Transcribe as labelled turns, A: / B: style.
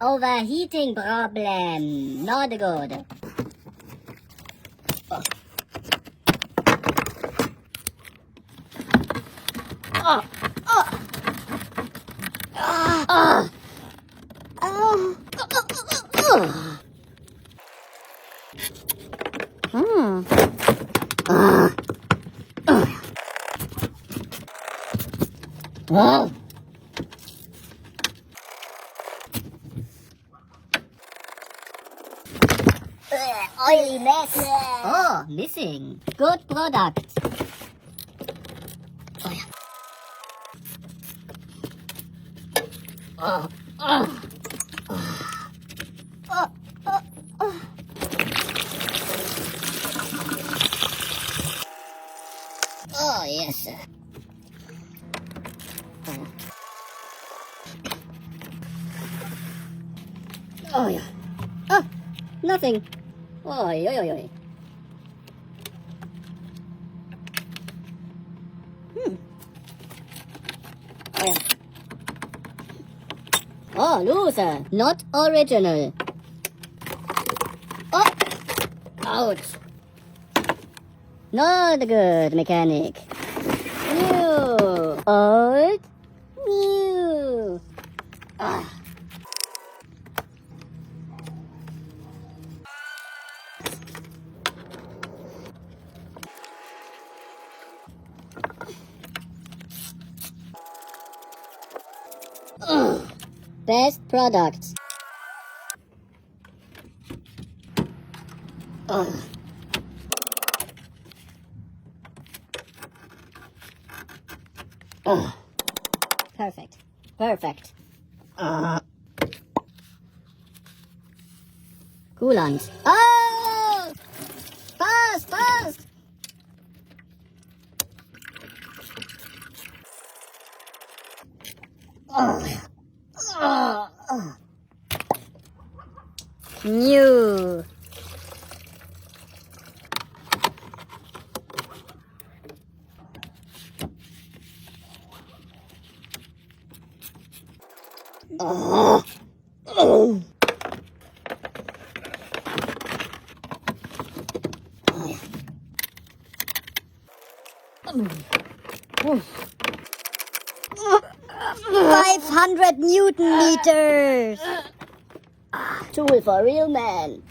A: Overheating problem. Not good. Oily mess. Oh, missing. Good product. Oh, yes. Oh, yeah. Oh, nothing. Oi, oi, oi, oi. Oh, yeah. Oh, loser. Not original. Oh, ouch. Not good, mechanic. New. Old. New. Ah. Best product. Perfect. Perfect. Coolant. Oh! Fast, fast! New. $500 Newton meters. Tool for real man.